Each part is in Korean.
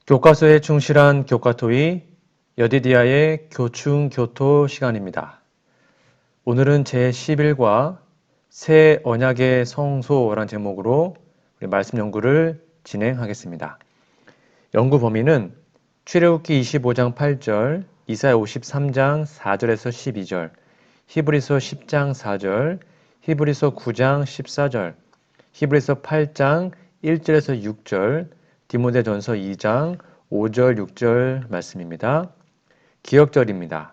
교과서에 충실한 교과토의 여디디아의 교충교토 시간입니다. 오늘은 제11과 새 언약의 성소라는 제목으로 우리 말씀 연구를 진행하겠습니다. 연구 범위는 출애굽기 25장 8절, 이사야 53장 4절에서 12절, 히브리서 10장 4절, 히브리서 9장 14절, 히브리서 8장 1절에서 6절, 디모데전서 2장 5절 6절 말씀입니다. 기억절입니다.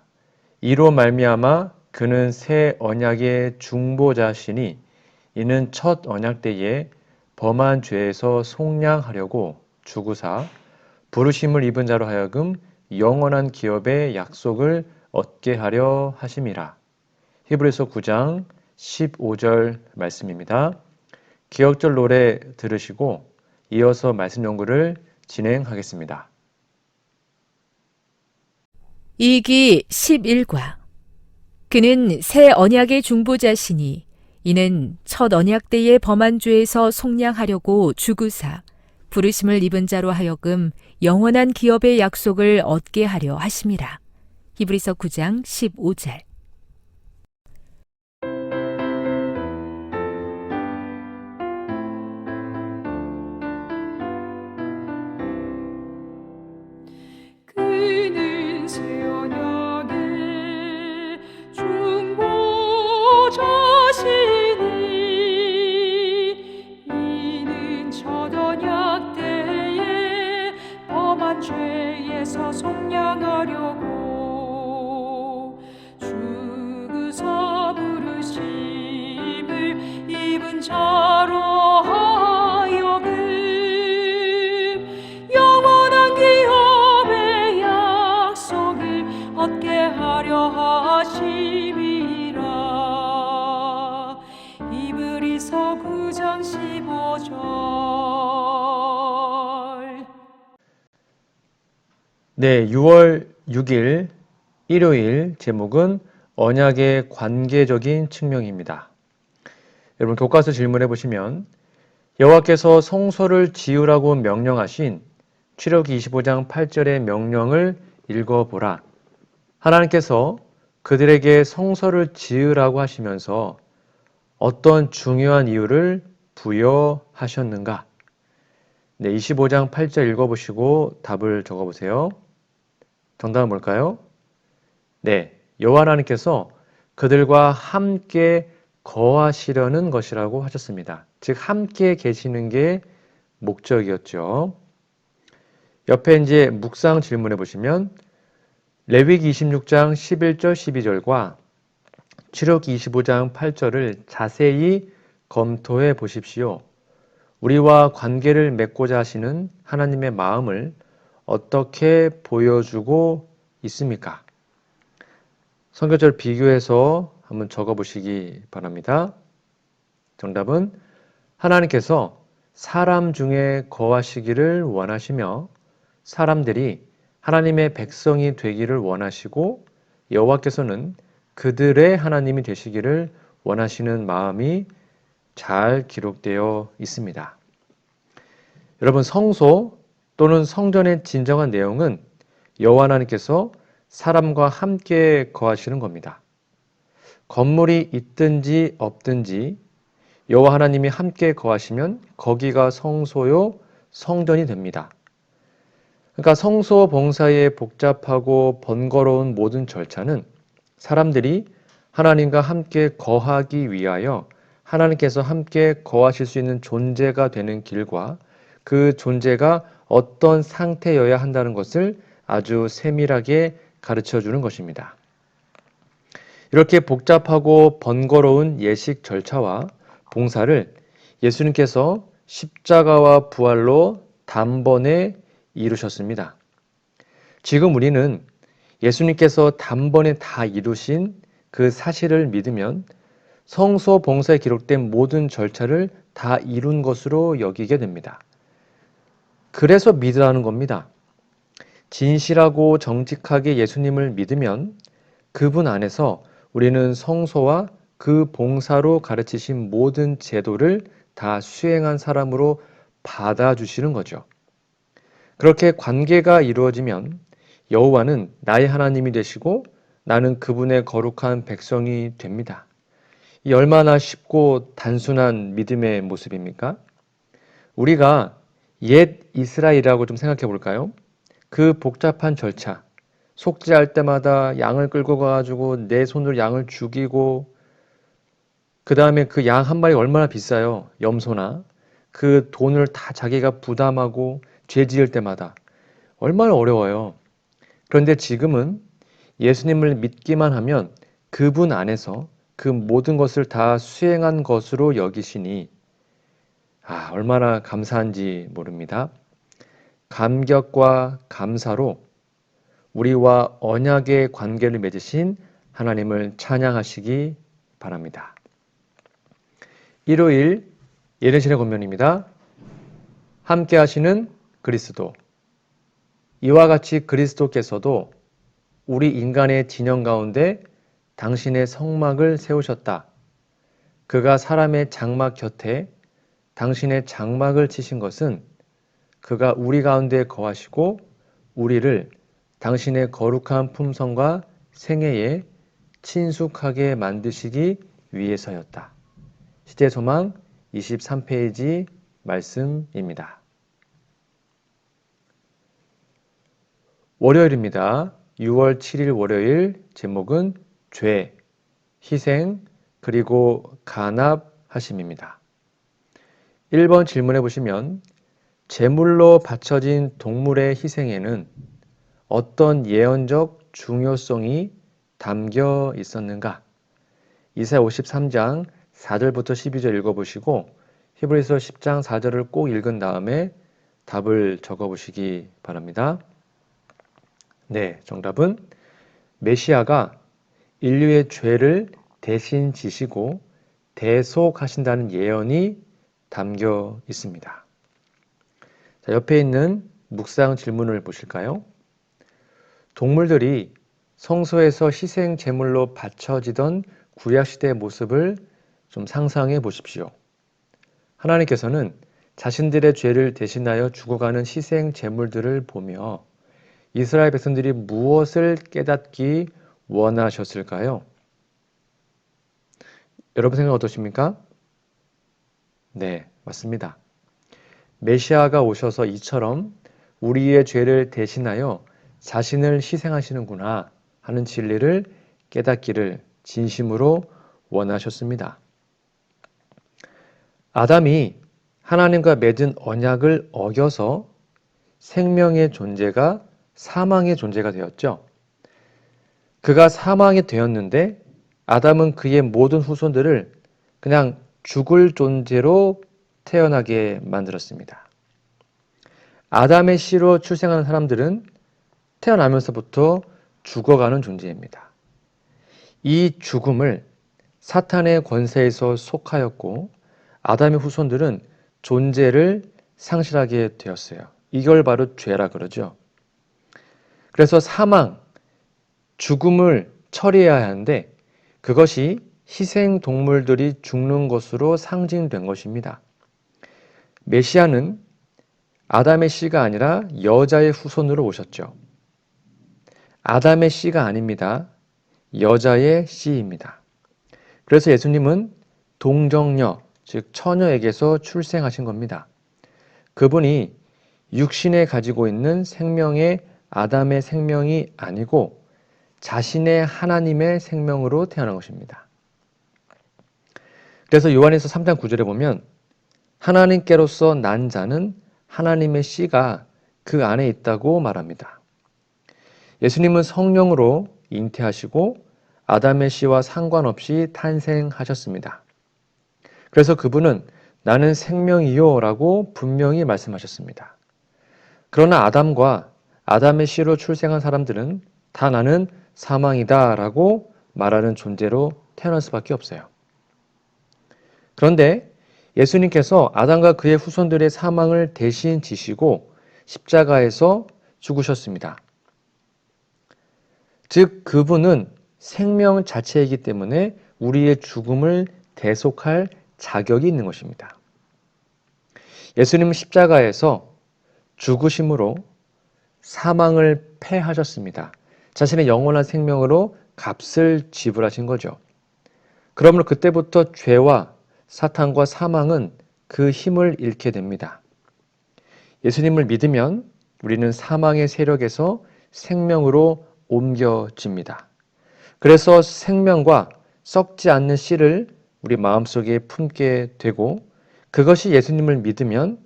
이로 말미암아 그는 새 언약의 중보자시니 이는 첫 언약 때에 범한 죄에서 속량하려고 주구사 부르심을 입은 자로 하여금 영원한 기업의 약속을 얻게 하려 하심이라. 히브리서 9장 15절 말씀입니다. 기억절 노래 들으시고 이어서 말씀 연구를 진행하겠습니다. 이기 11과 그는 새 언약의 중보자시니 이는 첫 언약 때의 범한 죄에서 속량하려고 주구사 부르심을 입은 자로 하여금 영원한 기업의 약속을 얻게 하려 하심이라. 히브리서 9장 15절. 그는 새 언약의 중보자시니 이는 첫 언약 때에 범한 죄에서 속량하려고 주구사 부르심을 입은 자로 하여금 영원한 기업의 약속을 얻게 하려 하심이라. 히브리서 9장 15절. 네, 6월 6일 일요일 제목은 언약의 관계적인 측면입니다. 여러분 교과서 질문해 보시면 여호와께서 성소를 지으라고 명령하신 출애굽기 25장 8절의 명령을 읽어보라. 하나님께서 그들에게 성소를 지으라고 하시면서 어떤 중요한 이유를 부여하셨는가? 네, 25장 8절 읽어보시고 답을 적어보세요. 정답은 뭘까요? 네, 여호와 하나님께서 그들과 함께 거하시려는 것이라고 하셨습니다. 즉 함께 계시는 게 목적이었죠. 옆에 이제 묵상 질문해 보시면 레위기 26장 11절 12절과 출애굽기 25장 8절을 자세히 검토해 보십시오. 우리와 관계를 맺고자 하시는 하나님의 마음을 어떻게 보여주고 있습니까? 성경절 비교해서 한번 적어보시기 바랍니다. 정답은 하나님께서 사람 중에 거하시기를 원하시며 사람들이 하나님의 백성이 되기를 원하시고 여호와께서는 그들의 하나님이 되시기를 원하시는 마음이 잘 기록되어 있습니다. 여러분 성소 또는 성전의 진정한 내용은 여호와 하나님께서 사람과 함께 거하시는 겁니다. 건물이 있든지 없든지 여호와 하나님이 함께 거하시면 거기가 성소요 성전이 됩니다. 그러니까 성소 봉사의 복잡하고 번거로운 모든 절차는 사람들이 하나님과 함께 거하기 위하여 하나님께서 함께 거하실 수 있는 존재가 되는 길과 그 존재가 어떤 상태여야 한다는 것을 아주 세밀하게 가르쳐 주는 것입니다. 이렇게 복잡하고 번거로운 예식 절차와 봉사를 예수님께서 십자가와 부활로 단번에 이루셨습니다. 지금 우리는 예수님께서 단번에 다 이루신 그 사실을 믿으면 성소 봉사에 기록된 모든 절차를 다 이룬 것으로 여기게 됩니다. 그래서 믿으라는 겁니다. 진실하고 정직하게 예수님을 믿으면 그분 안에서 우리는 성소와 그 봉사로 가르치신 모든 제도를 다 수행한 사람으로 받아주시는 거죠. 그렇게 관계가 이루어지면 여호와는 나의 하나님이 되시고 나는 그분의 거룩한 백성이 됩니다. 이 얼마나 쉽고 단순한 믿음의 모습입니까? 우리가 옛 이스라엘이라고 좀 생각해 볼까요? 그 복잡한 절차, 속죄할 때마다 양을 끌고 가가지고 내 손으로 양을 죽이고 그 다음에 그 양 한 마리 얼마나 비싸요? 염소나. 그 돈을 다 자기가 부담하고 죄 지을 때마다 얼마나 어려워요. 그런데 지금은 예수님을 믿기만 하면 그분 안에서 그 모든 것을 다 수행한 것으로 여기시니 얼마나 감사한지 모릅니다. 감격과 감사로 우리와 언약의 관계를 맺으신 하나님을 찬양하시기 바랍니다. 일요일 예전신의 권면입니다. 함께 하시는 그리스도. 이와 같이 그리스도께서도 우리 인간의 진영 가운데 당신의 성막을 세우셨다. 그가 사람의 장막 곁에 당신의 장막을 치신 것은 그가 우리 가운데 거하시고 우리를 당신의 거룩한 품성과 생애에 친숙하게 만드시기 위해서였다. 시대소망 23페이지 말씀입니다. 월요일입니다. 6월 7일 월요일 제목은 죄, 희생, 그리고 간합하심입니다. 1번 질문해 보시면 제물로 바쳐진 동물의 희생에는 어떤 예언적 중요성이 담겨 있었는가? 이사야 53장 4절부터 12절 읽어보시고 히브리서 10장 4절을 꼭 읽은 다음에 답을 적어보시기 바랍니다. 네, 정답은 메시아가 인류의 죄를 대신 지시고 대속하신다는 예언이 담겨 있습니다. 자, 옆에 있는 묵상 질문을 보실까요? 동물들이 성소에서 희생 제물로 바쳐지던 구약시대의 모습을 좀 상상해 보십시오. 하나님께서는 자신들의 죄를 대신하여 죽어가는 희생 제물들을 보며 이스라엘 백성들이 무엇을 깨닫기 원하셨을까요? 여러분 생각 어떠십니까? 네, 맞습니다. 메시아가 오셔서 이처럼 우리의 죄를 대신하여 자신을 희생하시는구나 하는 진리를 깨닫기를 진심으로 원하셨습니다. 아담이 하나님과 맺은 언약을 어겨서 생명의 존재가 사망의 존재가 되었죠. 그가 사망이 되었는데 아담은 그의 모든 후손들을 그냥 죽을 존재로 태어나게 만들었습니다. 아담의 씨로 출생하는 사람들은 태어나면서부터 죽어가는 존재입니다. 이 죽음을 사탄의 권세에서 속하였고 아담의 후손들은 존재를 상실하게 되었어요. 이걸 바로 죄라 그러죠. 그래서 사망, 죽음을 처리해야 하는데 그것이 희생 동물들이 죽는 것으로 상징된 것입니다. 메시아는 아담의 씨가 아니라 여자의 후손으로 오셨죠. 아담의 씨가 아닙니다. 여자의 씨입니다. 그래서 예수님은 동정녀, 즉 처녀에게서 출생하신 겁니다. 그분이 육신에 가지고 있는 생명의 아담의 생명이 아니고 자신의 하나님의 생명으로 태어난 것입니다. 그래서 요한에서 3장 9절에 보면 하나님께로서 난 자는 하나님의 씨가 그 안에 있다고 말합니다. 예수님은 성령으로 잉태하시고 아담의 씨와 상관없이 탄생하셨습니다. 그래서 그분은 나는 생명이요 라고 분명히 말씀하셨습니다. 그러나 아담과 아담의 씨로 출생한 사람들은 다 나는 사망이다 라고 말하는 존재로 태어날 수밖에 없어요. 그런데 예수님께서 아담과 그의 후손들의 사망을 대신 지시고 십자가에서 죽으셨습니다. 즉 그분은 생명 자체이기 때문에 우리의 죽음을 대속할 자격이 있는 것입니다. 예수님은 십자가에서 죽으심으로 사망을 패하셨습니다. 자신의 영원한 생명으로 값을 지불하신 거죠. 그러므로 그때부터 죄와 사탄과 사망은 그 힘을 잃게 됩니다. 예수님을 믿으면 우리는 사망의 세력에서 생명으로 옮겨집니다. 그래서 생명과 썩지 않는 씨를 우리 마음속에 품게 되고, 그것이 예수님을 믿으면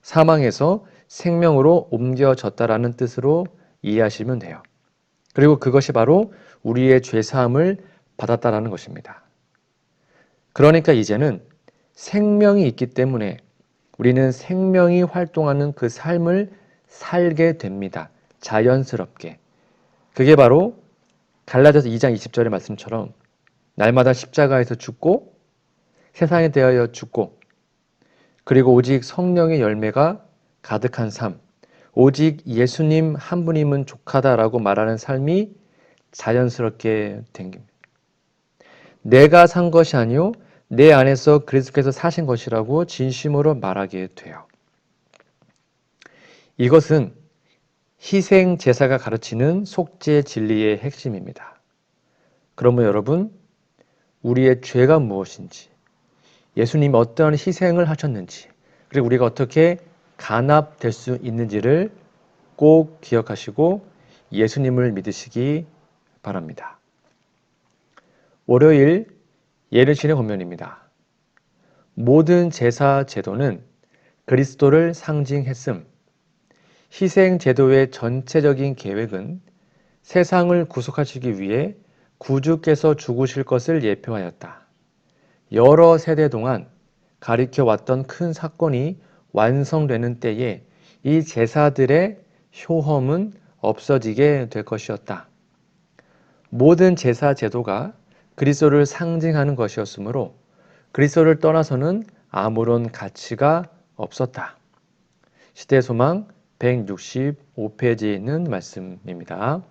사망에서 생명으로 옮겨졌다라는 뜻으로 이해하시면 돼요. 그리고 그것이 바로 우리의 죄사함을 받았다라는 것입니다. 그러니까 이제는 생명이 있기 때문에 우리는 생명이 활동하는 그 삶을 살게 됩니다. 자연스럽게. 그게 바로 갈라디아서 2장 20절의 말씀처럼 날마다 십자가에서 죽고 세상에 대하여 죽고, 그리고 오직 성령의 열매가 가득한 삶, 오직 예수님 한 분이면 족하다라고 말하는 삶이 자연스럽게 댕깁니다. 내가 산 것이 아니요 내 안에서 그리스도께서 사신 것이라고 진심으로 말하게 돼요. 이것은 희생 제사가 가르치는 속죄 진리의 핵심입니다. 그러면 여러분, 우리의 죄가 무엇인지, 예수님이 어떠한 희생을 하셨는지, 그리고 우리가 어떻게 간합될 수 있는지를 꼭 기억하시고 예수님을 믿으시기 바랍니다. 월요일 예르신의 권면입니다. 모든 제사 제도는 그리스도를 상징했음. 희생 제도의 전체적인 계획은 세상을 구속하시기 위해 구주께서 죽으실 것을 예표하였다. 여러 세대 동안 가리켜왔던 큰 사건이 완성되는 때에 이 제사들의 효험은 없어지게 될 것이었다. 모든 제사 제도가 그리스도를 상징하는 것이었으므로 그리스도를 떠나서는 아무런 가치가 없었다. 시대소망 165페이지에 있는 말씀입니다.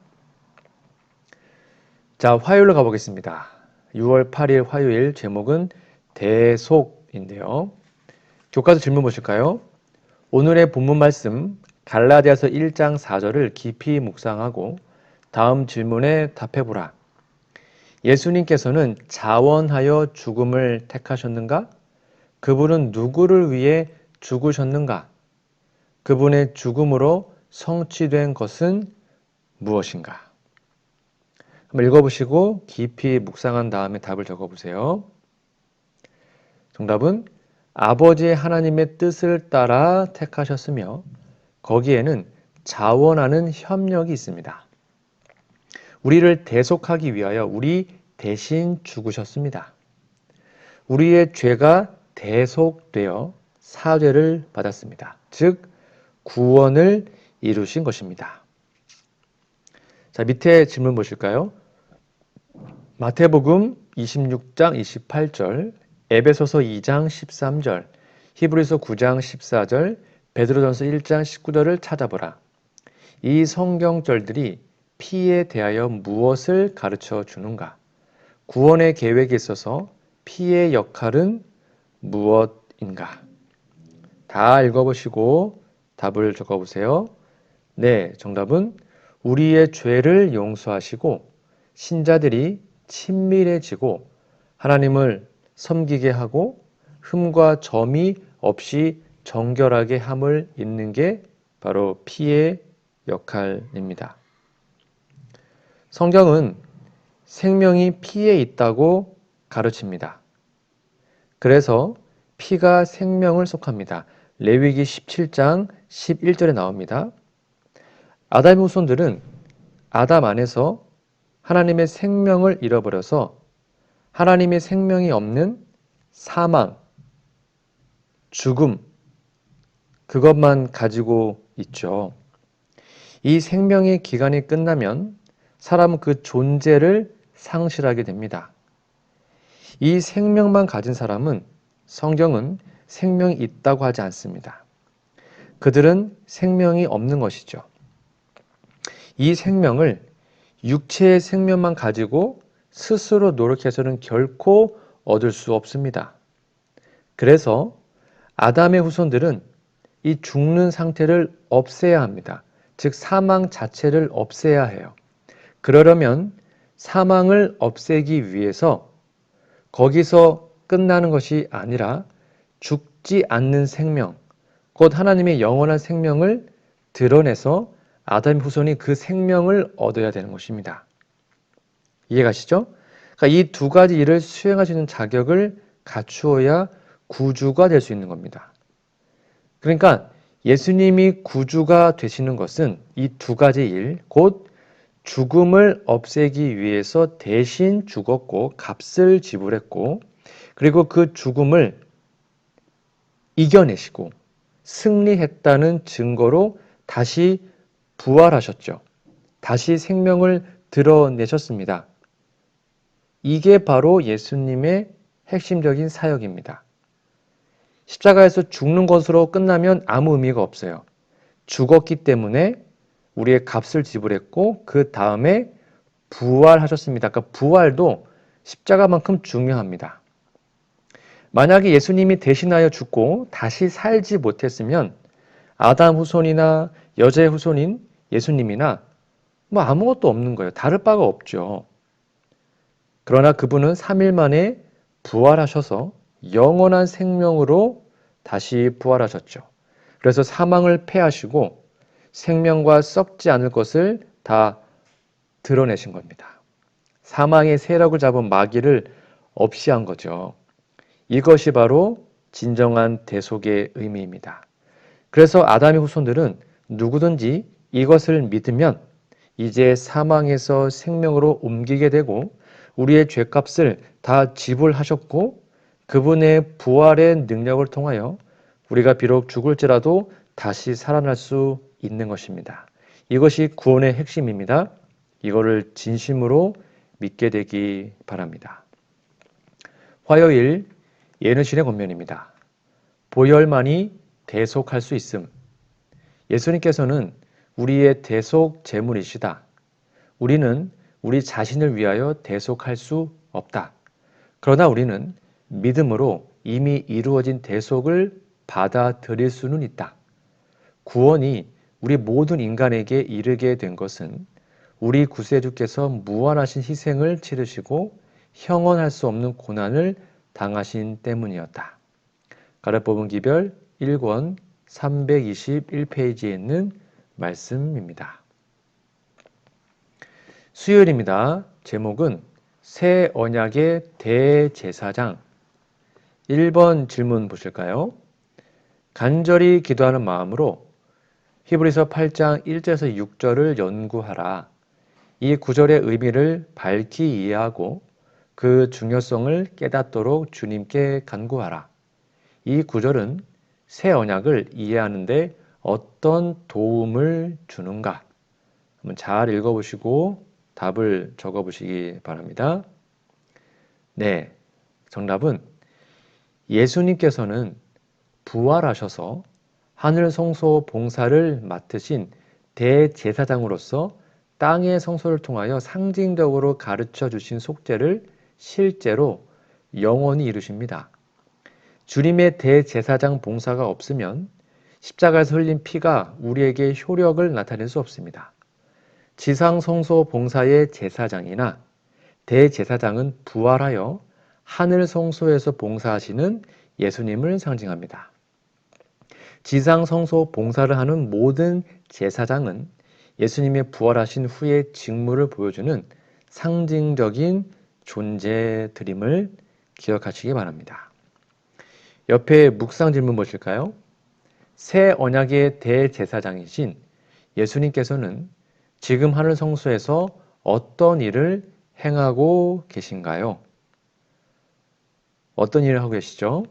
자, 화요일로 가보겠습니다. 6월 8일 화요일 제목은 대속인데요. 교과서 질문 보실까요? 오늘의 본문 말씀 갈라디아서 1장 4절을 깊이 묵상하고 다음 질문에 답해보라. 예수님께서는 자원하여 죽음을 택하셨는가? 그분은 누구를 위해 죽으셨는가? 그분의 죽음으로 성취된 것은 무엇인가? 한번 읽어보시고 깊이 묵상한 다음에 답을 적어보세요. 정답은 아버지 하나님의 뜻을 따라 택하셨으며 거기에는 자원하는 협력이 있습니다. 우리를 대속하기 위하여 우리 대신 죽으셨습니다. 우리의 죄가 대속되어 사죄를 받았습니다. 즉 구원을 이루신 것입니다. 자, 밑에 질문 보실까요? 마태복음 26장 28절, 에베소서 2장 13절, 히브리서 9장 14절, 베드로전서 1장 19절을 찾아보라. 이 성경절들이 피에 대하여 무엇을 가르쳐 주는가? 구원의 계획에 있어서 피의 역할은 무엇인가? 다 읽어보시고 답을 적어보세요. 네, 정답은 우리의 죄를 용서하시고 신자들이 친밀해지고 하나님을 섬기게 하고 흠과 점이 없이 정결하게 함을 잇는 게 바로 피의 역할입니다. 성경은 생명이 피에 있다고 가르칩니다. 그래서 피가 생명을 속합니다. 레위기 17장 11절에 나옵니다. 아담의 후손들은 아담 안에서 하나님의 생명을 잃어버려서 하나님의 생명이 없는 사망, 죽음, 그것만 가지고 있죠. 이 생명의 기간이 끝나면 사람은 그 존재를 상실하게 됩니다. 이 생명만 가진 사람은 성경은 생명이 있다고 하지 않습니다. 그들은 생명이 없는 것이죠. 이 생명을 육체의 생명만 가지고 스스로 노력해서는 결코 얻을 수 없습니다. 그래서 아담의 후손들은 이 죽는 상태를 없애야 합니다. 즉 사망 자체를 없애야 해요. 그러려면 사망을 없애기 위해서 거기서 끝나는 것이 아니라 죽지 않는 생명, 곧 하나님의 영원한 생명을 드러내서 아담 후손이 그 생명을 얻어야 되는 것입니다. 이해가시죠? 그러니까 이 두 가지 일을 수행할 수 있는 자격을 갖추어야 구주가 될 수 있는 겁니다. 그러니까 예수님이 구주가 되시는 것은 이 두 가지 일, 곧 죽음을 없애기 위해서 대신 죽었고 값을 지불했고, 그리고 그 죽음을 이겨내시고 승리했다는 증거로 다시 부활하셨죠. 다시 생명을 드러내셨습니다. 이게 바로 예수님의 핵심적인 사역입니다. 십자가에서 죽는 것으로 끝나면 아무 의미가 없어요. 죽었기 때문에 우리의 값을 지불했고 그 다음에 부활하셨습니다. 그러니까 부활도 십자가만큼 중요합니다. 만약에 예수님이 대신하여 죽고 다시 살지 못했으면 아담 후손이나 여자의 후손인 예수님이나 뭐 아무것도 없는 거예요. 다를 바가 없죠. 그러나 그분은 3일 만에 부활하셔서 영원한 생명으로 다시 부활하셨죠. 그래서 사망을 패하시고 생명과 썩지 않을 것을 다 드러내신 겁니다. 사망의 세력을 잡은 마귀를 없이 한 거죠. 이것이 바로 진정한 대속의 의미입니다. 그래서 아담의 후손들은 누구든지 이것을 믿으면 이제 사망에서 생명으로 옮기게 되고 우리의 죄값을 다 지불하셨고 그분의 부활의 능력을 통하여 우리가 비록 죽을지라도 다시 살아날 수 있는 것입니다. 이것이 구원의 핵심입니다. 이거를 진심으로 믿게 되기 바랍니다. 화요일 예능신의 권면입니다. 보혈만이 대속할 수 있음. 예수님께서는 우리의 대속 제물이시다. 우리는 우리 자신을 위하여 대속할 수 없다. 그러나 우리는 믿음으로 이미 이루어진 대속을 받아들일 수는 있다. 구원이 우리 모든 인간에게 이르게 된 것은 우리 구세주께서 무한하신 희생을 치르시고 형언할 수 없는 고난을 당하신 때문이었다. 가르법은 기별 1권 321페이지에 있는 말씀입니다. 수요일입니다. 제목은 새 언약의 대제사장. 1번 질문 보실까요? 간절히 기도하는 마음으로 히브리서 8장 1절에서 6절을 연구하라. 이 구절의 의미를 밝히 이해하고 그 중요성을 깨닫도록 주님께 간구하라. 이 구절은 새 언약을 이해하는 데 어떤 도움을 주는가? 한번 잘 읽어보시고 답을 적어보시기 바랍니다. 네, 정답은 예수님께서는 부활하셔서 하늘 성소 봉사를 맡으신 대제사장으로서 땅의 성소를 통하여 상징적으로 가르쳐 주신 속죄를 실제로 영원히 이루십니다. 주님의 대제사장 봉사가 없으면 십자가에서 흘린 피가 우리에게 효력을 나타낼 수 없습니다. 지상 성소 봉사의 제사장이나 대제사장은 부활하여 하늘 성소에서 봉사하시는 예수님을 상징합니다. 지상 성소 봉사를 하는 모든 제사장은 예수님의 부활하신 후의 직무를 보여주는 상징적인 존재들임을 기억하시기 바랍니다. 옆에 묵상 질문 보실까요? 새 언약의 대제사장이신 예수님께서는 지금 하늘 성소에서 어떤 일을 행하고 계신가요? 어떤 일을 하고 계시죠?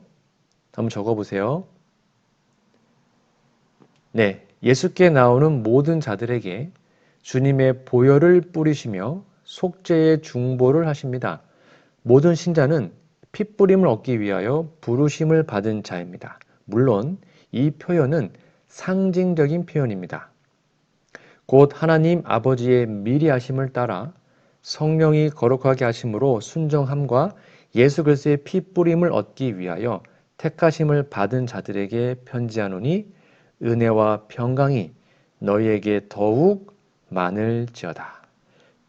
한번 적어보세요. 네, 예수께 나오는 모든 자들에게 주님의 보혈을 뿌리시며 속죄의 중보를 하십니다. 모든 신자는 핏부림을 얻기 위하여 부르심을 받은 자입니다. 물론 이 표현은 상징적인 표현입니다. 곧 하나님 아버지의 미리 하심을 따라 성령이 거룩하게 하심으로 순종함과 예수 그리스도의 피 뿌림을 얻기 위하여 택하심을 받은 자들에게 편지하노니 은혜와 평강이 너희에게 더욱 많을지어다.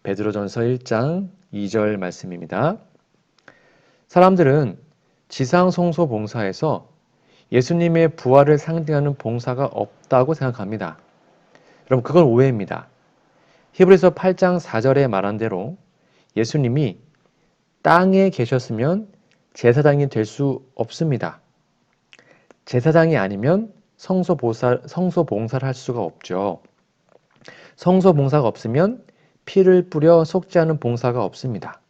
베드로전서 1장 2절 말씀입니다. 사람들은 지상성소 봉사에서 예수님의 부활을 상징하는 봉사가 없다고 생각합니다. 여러분, 그건 오해입니다. 히브리서 8장 4절에 말한 대로 예수님이 땅에 계셨으면 제사장이 될 수 없습니다. 제사장이 아니면 성소 봉사를 할 수가 없죠. 성소 봉사가 없으면 피를 뿌려 속지 않은 봉사가 없습니다.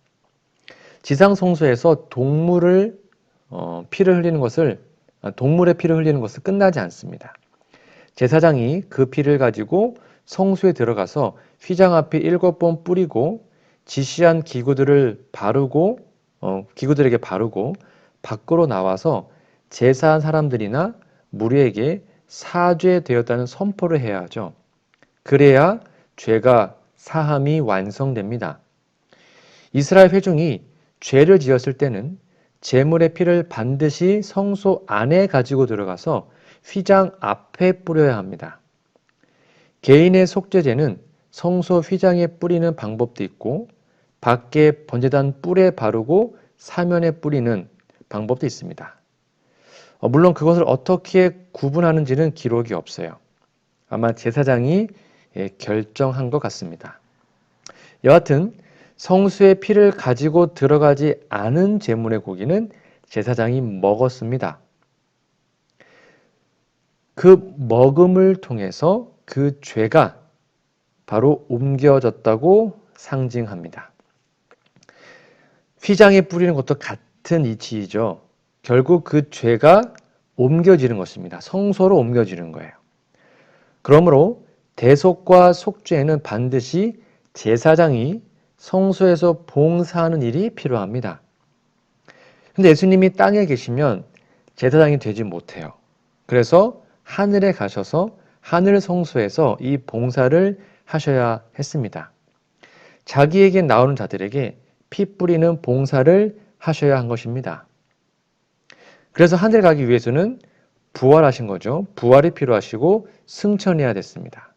지상 성소에서 동물의 피를 흘리는 것을 끝나지 않습니다. 제사장이 그 피를 가지고 성소에 들어가서 휘장 앞에 7번 뿌리고 지시한 기구들에게 바르고 밖으로 나와서 제사한 사람들이나 무리에게 사죄되었다는 선포를 해야 하죠. 그래야 죄가 사함이 완성됩니다. 이스라엘 회중이 죄를 지었을 때는 제물의 피를 반드시 성소 안에 가지고 들어가서 휘장 앞에 뿌려야 합니다. 개인의 속죄제는 성소 휘장에 뿌리는 방법도 있고 밖에 번제단 뿔에 바르고 사면에 뿌리는 방법도 있습니다. 물론 그것을 어떻게 구분하는지는 기록이 없어요. 아마 제사장이 결정한 것 같습니다. 여하튼 성수의 피를 가지고 들어가지 않은 제물의 고기는 제사장이 먹었습니다. 그 먹음을 통해서 그 죄가 바로 옮겨졌다고 상징합니다. 휘장에 뿌리는 것도 같은 이치이죠. 결국 그 죄가 옮겨지는 것입니다. 성소로 옮겨지는 거예요. 그러므로 대속과 속죄에는 반드시 제사장이 성소에서 봉사하는 일이 필요합니다. 근데 예수님이 땅에 계시면 제사장이 되지 못해요. 그래서 하늘에 가셔서 하늘 성소에서 이 봉사를 하셔야 했습니다. 자기에게 나오는 자들에게 피 뿌리는 봉사를 하셔야 한 것입니다. 그래서 하늘 가기 위해서는 부활하신 거죠. 부활이 필요하시고 승천해야 됐습니다.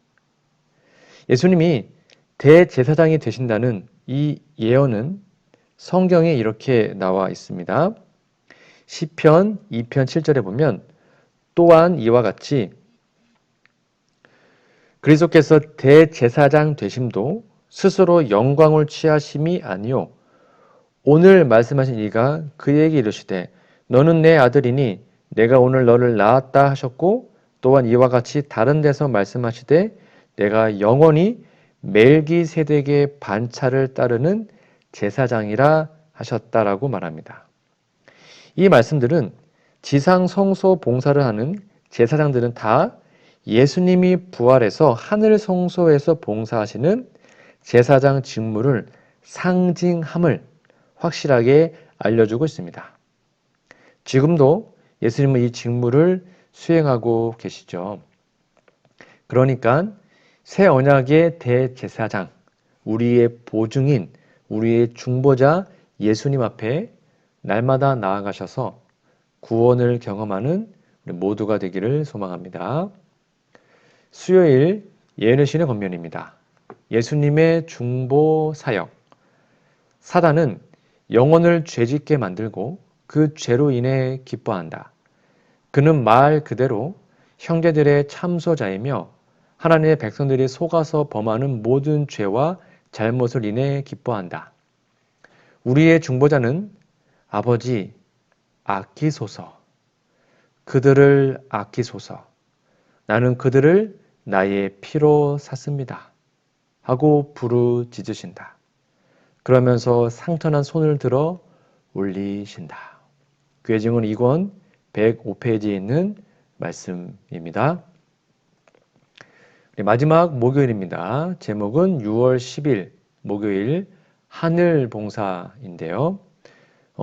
예수님이 대제사장이 되신다는 이 예언은 성경에 이렇게 나와 있습니다. 시편 2편 7절에 보면 또한 이와 같이 그리스도께서 대제사장 되심도 스스로 영광을 취하심이 아니요 오늘 말씀하신 이가 그에게 이르시되 너는 내 아들이니 내가 오늘 너를 낳았다 하셨고 또한 이와 같이 다른 데서 말씀하시되 내가 영원히 멜기세덱의 반차를 따르는 제사장이라 하셨다라고 말합니다. 이 말씀들은 지상 성소 봉사를 하는 제사장들은 다 예수님이 부활해서 하늘 성소에서 봉사하시는 제사장 직무를 상징함을 확실하게 알려주고 있습니다. 지금도 예수님은 이 직무를 수행하고 계시죠. 그러니까 새 언약의 대제사장, 우리의 보증인, 우리의 중보자 예수님 앞에 날마다 나아가셔서 구원을 경험하는 우리 모두가 되기를 소망합니다. 수요일 예언의 신의 권면입니다. 예수님의 중보 사역. 사단은 영혼을 죄짓게 만들고 그 죄로 인해 기뻐한다. 그는 말 그대로 형제들의 참소자이며 하나님의 백성들이 속아서 범하는 모든 죄와 잘못을 인해 기뻐한다. 우리의 중보자는 아버지 아끼소서, 그들을 아끼소서, 나는 그들을 나의 피로 샀습니다 하고 부르짖으신다. 그러면서 상처난 손을 들어 올리신다. 교회 증언 2권 105페이지에 있는 말씀입니다. 마지막 목요일입니다. 제목은 6월 10일 목요일 하늘 봉사인데요.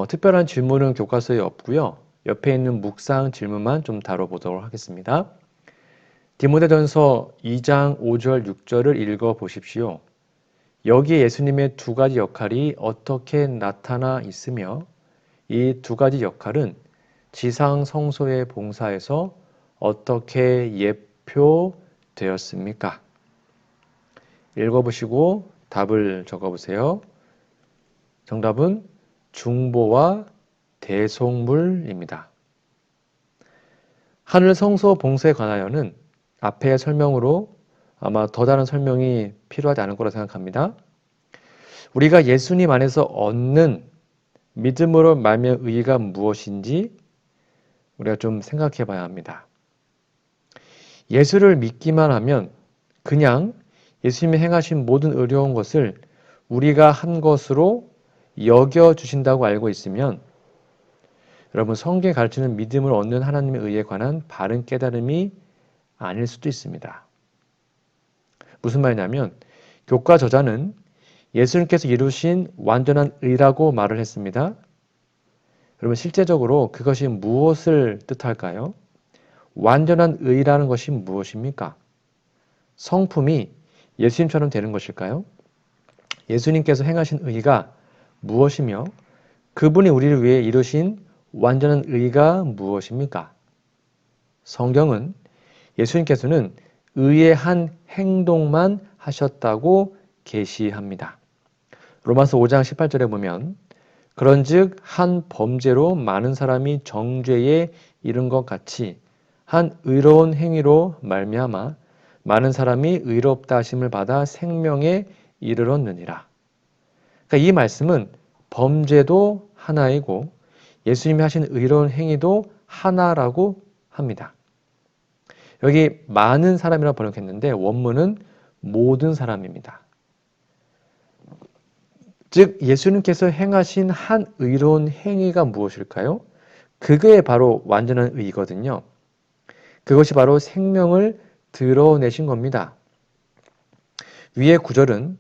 특별한 질문은 교과서에 없고요. 옆에 있는 묵상 질문만 좀 다뤄보도록 하겠습니다. 디모데전서 2장 5절 6절을 읽어보십시오. 여기에 예수님의 두 가지 역할이 어떻게 나타나 있으며 이 두 가지 역할은 지상 성소의 봉사에서 어떻게 발표되었습니까? 읽어보시고 답을 적어보세요. 정답은 중보와 대속물입니다. 하늘 성소 봉쇄에 관하여는 앞의 설명으로 아마 더 다른 설명이 필요하지 않을 거라 생각합니다. 우리가 예수님 안에서 얻는 믿음으로 말미암은 의의가 무엇인지 우리가 좀 생각해 봐야 합니다. 예수를 믿기만 하면 그냥 예수님이 행하신 모든 의로운 것을 우리가 한 것으로 여겨주신다고 알고 있으면 여러분 성경에 가르치는 믿음을 얻는 하나님의 의에 관한 바른 깨달음이 아닐 수도 있습니다. 무슨 말이냐면 교과 저자는 예수님께서 이루신 완전한 의라고 말을 했습니다. 여러분 실제적으로 그것이 무엇을 뜻할까요? 완전한 의라는 것이 무엇입니까? 성품이 예수님처럼 되는 것일까요? 예수님께서 행하신 의가 무엇이며 그분이 우리를 위해 이루신 완전한 의가 무엇입니까? 성경은 예수님께서는 의의 한 행동만 하셨다고 계시합니다. 로마서 5장 18절에 보면 그런즉 한 범죄로 많은 사람이 정죄에 이른 것 같이 한 의로운 행위로 말미암아 많은 사람이 의롭다 하심을 받아 생명에 이르렀느니라. 그러니까 이 말씀은 범죄도 하나이고 예수님이 하신 의로운 행위도 하나라고 합니다. 여기 많은 사람이라고 번역했는데 원문은 모든 사람입니다. 즉 예수님께서 행하신 한 의로운 행위가 무엇일까요? 그게 바로 완전한 의거든요. 그것이 바로 생명을 드러내신 겁니다. 위의 구절은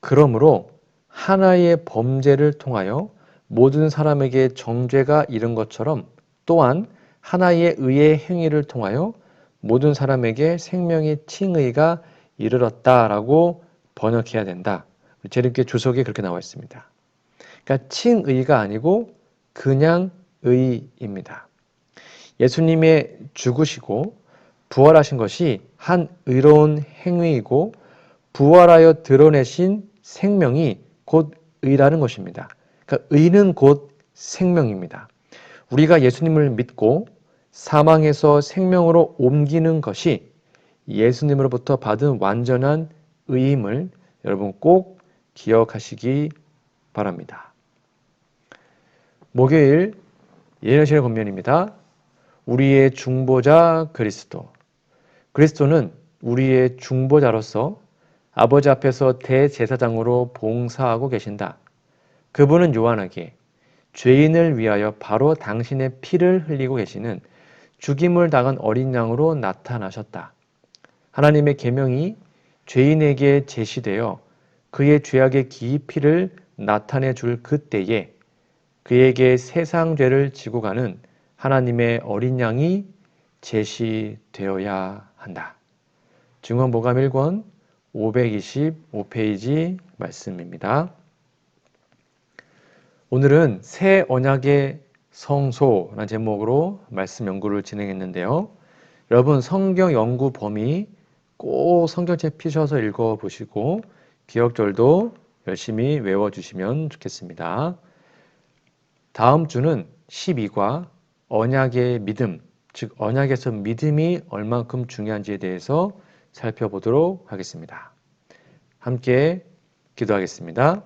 그러므로 하나의 범죄를 통하여 모든 사람에게 정죄가 이른 것처럼 또한 하나의 의의 행위를 통하여 모든 사람에게 생명의 칭의가 이르렀다라고 번역해야 된다. 제림께 주석에 그렇게 나와 있습니다. 그러니까 칭의가 아니고 그냥 의입니다. 예수님의 죽으시고 부활하신 것이 한 의로운 행위이고 부활하여 드러내신 생명이 곧 의라는 것입니다. 그러니까 의는 곧 생명입니다. 우리가 예수님을 믿고 사망에서 생명으로 옮기는 것이 예수님으로부터 받은 완전한 의임을 여러분 꼭 기억하시기 바랍니다. 목요일 예언신의 권면입니다. 우리의 중보자 그리스도. 그리스도는 우리의 중보자로서 아버지 앞에서 대제사장으로 봉사하고 계신다. 그분은 요한에게 죄인을 위하여 바로 당신의 피를 흘리고 계시는 죽임을 당한 어린 양으로 나타나셨다. 하나님의 계명이 죄인에게 제시되어 그의 죄악의 깊이를 나타내 줄 그때에 그에게 세상 죄를 지고 가는 하나님의 어린 양이 제시되어야 한다. 증언보감 1권 525페이지 말씀입니다. 오늘은 새 언약의 성소라는 제목으로 말씀 연구를 진행했는데요. 여러분 성경 연구 범위 꼭 성경책 피셔서 읽어보시고 기억절도 열심히 외워주시면 좋겠습니다. 다음 주는 12과 언약의 믿음, 즉 언약에서 믿음이 얼만큼 중요한지에 대해서 살펴보도록 하겠습니다. 함께 기도하겠습니다.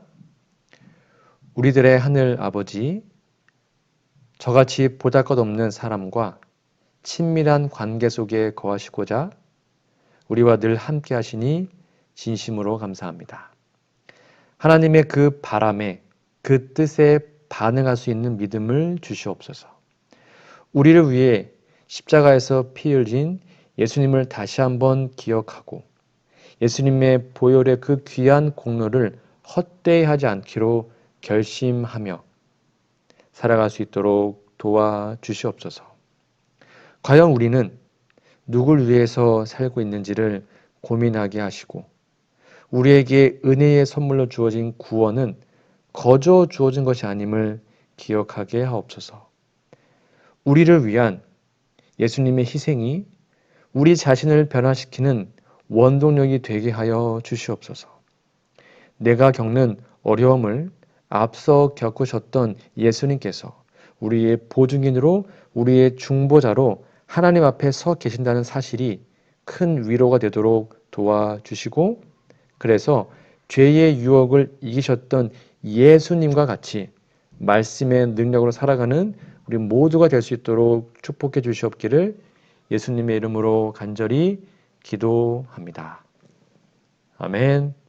우리들의 하늘 아버지, 저같이 보잘것없는 사람과 친밀한 관계 속에 거하시고자 우리와 늘 함께 하시니 진심으로 감사합니다. 하나님의 그 바람에 그 뜻에 반응할 수 있는 믿음을 주시옵소서. 우리를 위해 십자가에서 피 흘린 예수님을 다시 한번 기억하고 예수님의 보혈의 그 귀한 공로를 헛되이 하지 않기로 결심하며 살아갈 수 있도록 도와주시옵소서. 과연 우리는 누굴 위해서 살고 있는지를 고민하게 하시고 우리에게 은혜의 선물로 주어진 구원은 거저 주어진 것이 아님을 기억하게 하옵소서. 우리를 위한 예수님의 희생이 우리 자신을 변화시키는 원동력이 되게 하여 주시옵소서. 내가 겪는 어려움을 앞서 겪으셨던 예수님께서 우리의 보증인으로, 우리의 중보자로 하나님 앞에 서 계신다는 사실이 큰 위로가 되도록 도와주시고, 그래서 죄의 유혹을 이기셨던 예수님과 같이 말씀의 능력으로 살아가는 우리 모두가 될 수 있도록 축복해 주시옵기를 예수님의 이름으로 간절히 기도합니다. 아멘.